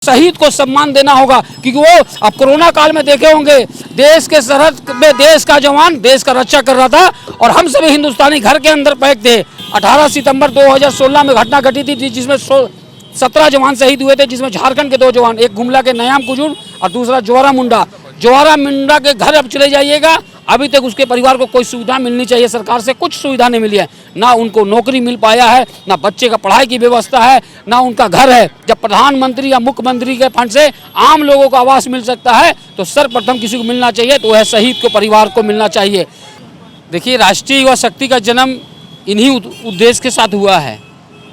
शहीद को सम्मान देना होगा, क्योंकि वो अब कोरोना काल में देखे होंगे देश के सरहद में देश का जवान देश का रक्षा कर रहा था और हम सभी हिंदुस्तानी घर के अंदर पैक थे। 18 सितंबर 2016 में घटना घटी थी जिसमें 17 जवान शहीद हुए थे, जिसमें झारखंड के 2 जवान, एक गुमला के नयाम कुजूर और दूसरा जोरा मुंडा के घर अब चले जाइएगा। अभी तक उसके परिवार को कोई सुविधा मिलनी चाहिए, सरकार से कुछ सुविधा नहीं मिली है, ना उनको नौकरी मिल पाया है, ना बच्चे का पढ़ाई की व्यवस्था है, ना उनका घर है। जब प्रधानमंत्री या मुख्यमंत्री के फंड से आम लोगों को आवास मिल सकता है तो सर्वप्रथम किसी को मिलना चाहिए तो वह शहीद को परिवार को मिलना चाहिए। देखिए, राष्ट्रीय युवा शक्ति का जन्म इन्हीं उद्देश्य के साथ हुआ है।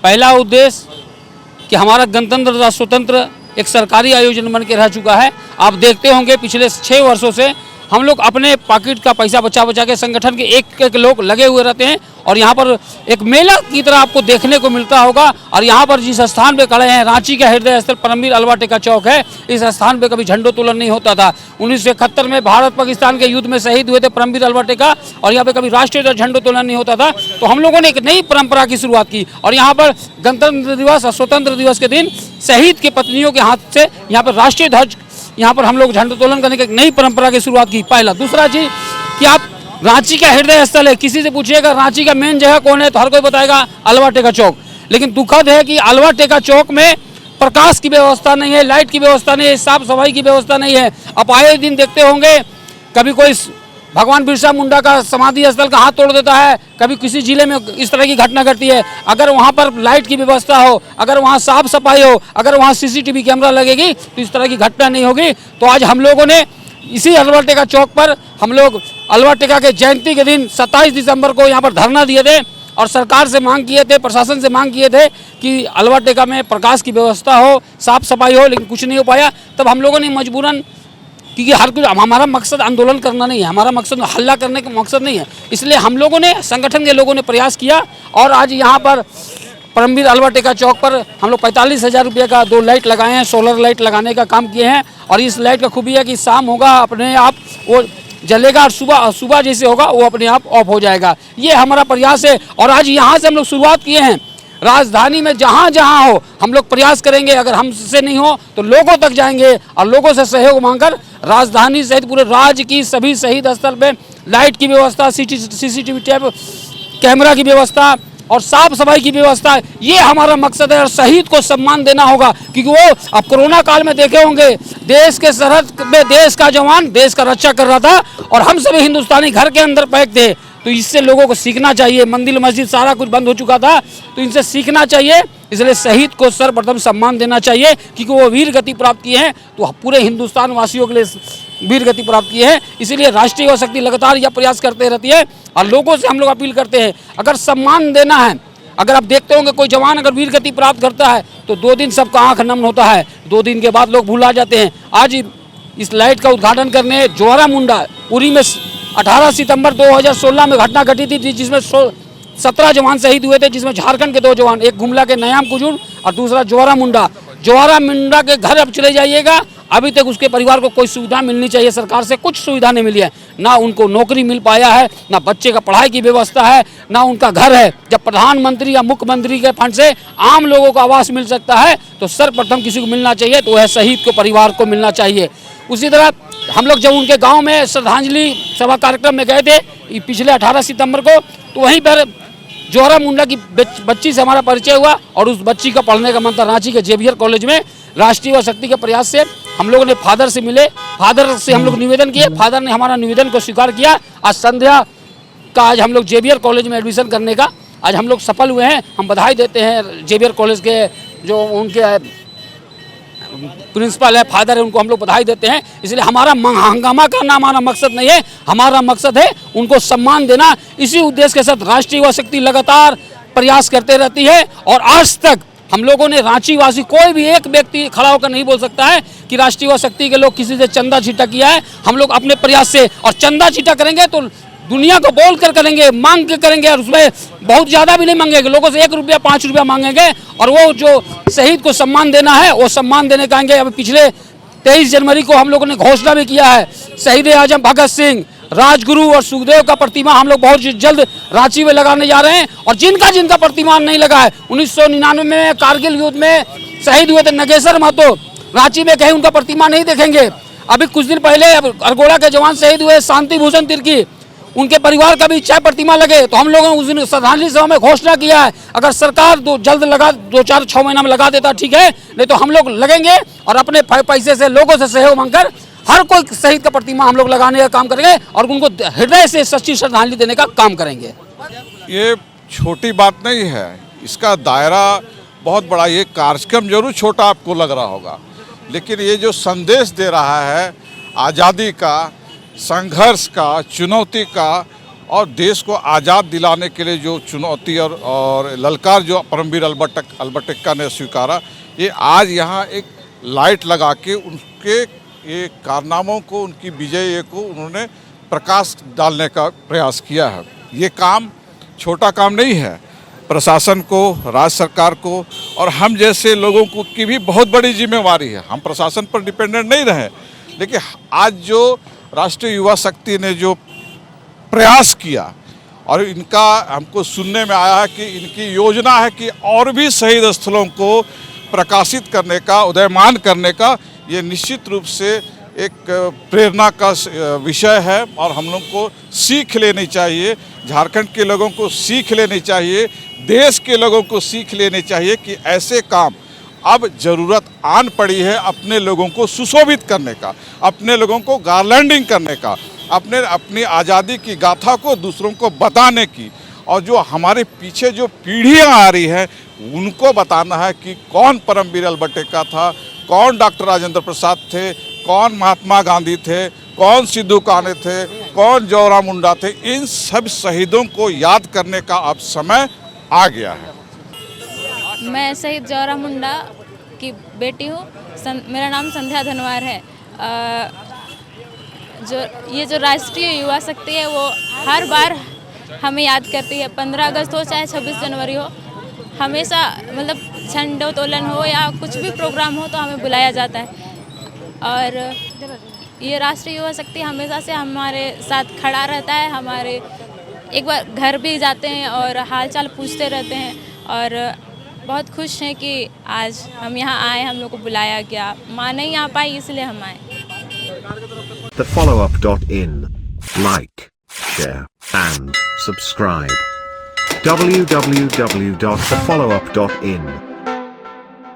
पहला उद्देश्य कि हमारा गणतंत्र तथा स्वतंत्र एक सरकारी आयोजन बन के रह चुका है। आप देखते होंगे पिछले 6 वर्षों से हम लोग अपने पॉकेट का पैसा बचा बचा के संगठन के एक लोग लगे हुए रहते हैं और यहाँ पर एक मेला की तरह आपको देखने को मिलता होगा। और यहाँ पर जिस स्थान पे खड़े हैं, रांची का हृदय स्थल परमवीर अल्वा टेका चौक है। इस स्थान पे कभी झंडोत्तोलन नहीं होता था। 1971 में भारत पाकिस्तान के युद्ध में शहीद हुए थे परमवीर अल्वा टेका और यहाँ पे कभी राष्ट्रीय झंडोत्तोलन नहीं होता था। तो हम लोगों ने एक नई परंपरा की शुरुआत की और यहाँ पर गणतंत्र दिवस और स्वतंत्र दिवस के दिन शहीद की पत्नियों के हाथ से यहाँ पर राष्ट्रीय ध्वज यहाँ पर हम लोग झंडोत्तोलन करने की एक नई परंपरा की शुरुआत की। पहला। दूसरा चीज कि आप रांची का हृदय स्थल है, किसी से पूछिएगा रांची का मेन जगह कौन है तो हर कोई बताएगा अल्वा टेका चौक। लेकिन दुखद है कि अल्वा टेका चौक में प्रकाश की व्यवस्था नहीं है, लाइट की व्यवस्था नहीं है, साफ सफाई की व्यवस्था नहीं है। आप आए दिन देखते होंगे कभी कोई भगवान बिरसा मुंडा का समाधि स्थल का हाथ तोड़ देता है, कभी किसी जिले में इस तरह की घटना घटती है। अगर वहाँ पर लाइट की व्यवस्था हो, अगर वहाँ साफ सफाई हो, अगर वहाँ CCTV कैमरा लगेगी तो इस तरह की घटना नहीं होगी। तो आज हम लोगों ने इसी अल्वा टेका चौक पर हम लोग अल्वा टेका के जयंती के दिन 27 दिसंबर को यहाँ पर धरना दिए थे और सरकार से मांग किए थे, प्रशासन से मांग किए थे कि अल्वा टेका में प्रकाश की व्यवस्था हो, साफ सफाई हो, लेकिन कुछ नहीं हो पाया। तब हम लोगों ने मजबूरन, क्योंकि हर कुछ हमारा मकसद आंदोलन करना नहीं है, हमारा मकसद हल्ला करने का मकसद नहीं है, इसलिए हम लोगों ने संगठन के लोगों ने प्रयास किया और आज यहाँ पर परमवीर अल्वा टेका चौक पर हम लोग 45,000 रुपये का 2 लाइट लगाए हैं, सोलर लाइट लगाने का काम किए हैं। और इस लाइट का खूबी है कि शाम होगा अपने आप वो जलेगा और सुबह जैसे होगा वो अपने आप ऑफ हो जाएगा। ये हमारा प्रयास है और आज यहाँ से हम लोग शुरुआत किए हैं। राजधानी में जहाँ जहाँ हो हम लोग प्रयास करेंगे, अगर हमसे नहीं हो तो लोगों तक जाएंगे और लोगों से सहयोग मांगकर राजधानी सहित पूरे राज्य की सभी शहीद स्थल पे लाइट की व्यवस्था, CCTV टैब कैमरा की व्यवस्था और साफ सफाई की व्यवस्था, ये हमारा मकसद है। और शहीद को सम्मान देना होगा, क्योंकि वो अब कोरोना काल में देखे होंगे देश के सरहद में देश का जवान देश का रक्षा कर रहा था और हम सभी हिंदुस्तानी घर के अंदर पैक थे। तो इससे लोगों को सीखना चाहिए। मंदिर मस्जिद सारा कुछ बंद हो चुका था, तो इनसे सीखना चाहिए। इसलिए शहीद को सर्वप्रथम सम्मान देना चाहिए, क्योंकि वो वीर गति प्राप्त किए हैं तो पूरे हिंदुस्तान वासियों के लिए वीर गति प्राप्त किए हैं। इसीलिए राष्ट्रीय युवा शक्ति लगातार यह प्रयास करते रहती है और लोगों से हम लोग अपील करते हैं, अगर सम्मान देना है, अगर आप देखते होंगे कोई जवान अगर वीर गति प्राप्त करता है तो 2 दिन सबका आंख नम होता है, 2 दिन के बाद लोग भुला जाते हैं। आज इस लाइट का उद्घाटन करने जोरा मुंडा उरी में 18 सितंबर 2016 में घटना घटी थी जिसमें 17 जवान शहीद हुए थे, जिसमें झारखंड के 2 जवान, एक गुमला के नयाम कुजूर और दूसरा जोरा मुंडा के घर अब चले जाइएगा। अभी तक उसके परिवार को कोई सुविधा मिलनी चाहिए, सरकार से कुछ सुविधा नहीं मिली है, ना उनको नौकरी मिल पाया है, ना बच्चे का पढ़ाई की व्यवस्था है, ना उनका घर है। जब प्रधानमंत्री या मुख्यमंत्री के फंड से आम लोगों को आवास मिल सकता है तो सर्वप्रथम किसी को मिलना चाहिए तो वह शहीद को परिवार को मिलना चाहिए। उसी तरह हम लोग जब उनके गांव में श्रद्धांजलि सभा कार्यक्रम में गए थे पिछले 18 सितंबर को, तो वहीं पर जोरा मुंडा की बच्ची से हमारा परिचय हुआ और उस बच्ची का पढ़ने का मन था। रांची के जेवियर कॉलेज में राष्ट्रीय युवा शक्ति के प्रयास से हम लोगों ने फादर से मिले, फादर से हम लोग निवेदन किए, फादर ने हमारा निवेदन को स्वीकार किया। आज संध्या का आज हम लोग जेवियर कॉलेज में एडमिशन करने का आज हम लोग सफल हुए हैं। हम बधाई देते हैं जेवियर कॉलेज के जो उनके प्रिंसिपल है, फादर है, उनको हम लोग बधाई देते हैं। इसलिए हमारा हंगामा करना हमारा मकसद नहीं है, हमारा मकसद है उनको सम्मान देना। इसी उद्देश्य के साथ राष्ट्रीय युवा शक्ति लगातार प्रयास करते रहती है और आज तक हम लोगों ने रांची वासी कोई भी एक व्यक्ति खड़ा होकर नहीं बोल सकता है कि राष्ट्रीय युवा शक्ति के लोग किसी से चंदा छीटा किया है। हम लोग अपने प्रयास से, और चंदा छीटा करेंगे तो दुनिया को बोल कर करेंगे, मांग के करेंगे और उसमें बहुत ज़्यादा भी नहीं मांगेंगे, लोगों से 1 रुपया 5 रुपया मांगेंगे और वो जो शहीद को सम्मान देना है वो सम्मान देने का आएंगे। अभी पिछले 23 जनवरी को हम लोगों ने घोषणा भी किया है, शहीद आजम भगत सिंह, राजगुरु और सुखदेव का प्रतिमा हम लोग बहुत जल्द रांची में लगाने जा रहे हैं। और जिनका प्रतिमा नहीं लगा है, 1999 में कारगिल युद्ध में शहीद हुए थे नगेश्वर महतो, रांची में कहीं उनका प्रतिमा नहीं देखेंगे। अभी कुछ दिन पहले अरगोड़ा के जवान शहीद हुए शांति भूषण तिर्की, उनके परिवार का भी इच्छा है प्रतिमा लगे, तो हम लोगों ने उस दिन श्रद्धांजलि सभा में घोषणा किया है, अगर सरकार जल्द लगा 2-4-6 महीना में लगा देता ठीक है, नहीं तो हम लोग लगेंगे और अपने पैसे से लोगों से सहयोग मांगकर हर कोई शहीद का प्रतिमा हम लोग लगाने का काम करेंगे और उनको हृदय से सच्ची श्रद्धांजलि देने का काम करेंगे। ये छोटी बात नहीं है, इसका दायरा बहुत बड़ा। ये कार्यक्रम जरूर छोटा आपको लग रहा होगा, लेकिन ये जो संदेश दे रहा है आज़ादी का, संघर्ष का, चुनौती का, और देश को आज़ाद दिलाने के लिए जो चुनौती और ललकार जो परमवीर अल्बर्ट एक्का ने स्वीकारा, ये आज यहाँ एक लाइट लगा के उनके ये कारनामों को, उनकी विजय को उन्होंने प्रकाश डालने का प्रयास किया है। ये काम छोटा काम नहीं है। प्रशासन को, राज्य सरकार को और हम जैसे लोगों को की भी बहुत बड़ी जिम्मेवारी है। हम प्रशासन पर डिपेंडेंट नहीं रहे, लेकिन आज जो राष्ट्रीय युवा शक्ति ने जो प्रयास किया और इनका हमको सुनने में आया है कि इनकी योजना है कि और भी शहीद स्थलों को प्रकाशित करने का, उदयमान करने का, ये निश्चित रूप से एक प्रेरणा का विषय है और हम लोग को सीख लेनी चाहिए। झारखंड के लोगों को सीख लेनी चाहिए, देश के लोगों को सीख लेनी चाहिए कि ऐसे काम अब ज़रूरत आन पड़ी है अपने लोगों को सुशोभित करने का, अपने लोगों को गार्लैंडिंग करने का, अपनी आज़ादी की गाथा को दूसरों को बताने की, और जो हमारे पीछे जो पीढ़ियां आ रही हैं उनको बताना है कि कौन परमवीर अल्बर्ट एक्का था, कौन डॉक्टर राजेंद्र प्रसाद थे, कौन महात्मा गांधी थे, कौन सिद्धू कान्हू थे, कौन जोराम मुंडा थे। इन सब शहीदों को याद करने का अब समय आ गया है। मैं शहीद जोराम मुंडा की बेटी हूँ। मेरा नाम संध्या धनवार है। जो राष्ट्रीय युवा शक्ति है वो हर बार हमें याद करती है। 15 अगस्त हो चाहे 26 जनवरी हो, हमेशा मतलब झंडोत्तोलन हो या कुछ भी प्रोग्राम हो तो हमें बुलाया जाता है। और ये राष्ट्रीय युवा शक्ति हमेशा से हमारे साथ खड़ा रहता है। हमारे एक बार घर भी जाते हैं और हालचाल पूछते रहते हैं और बहुत खुश हैं कि आज हम यहाँ आए, हम लोग को बुलाया गया। माँ नहीं आ पाई इसलिए हम आए। thefollowup.in. Like, share and subscribe. www.thefollowup.in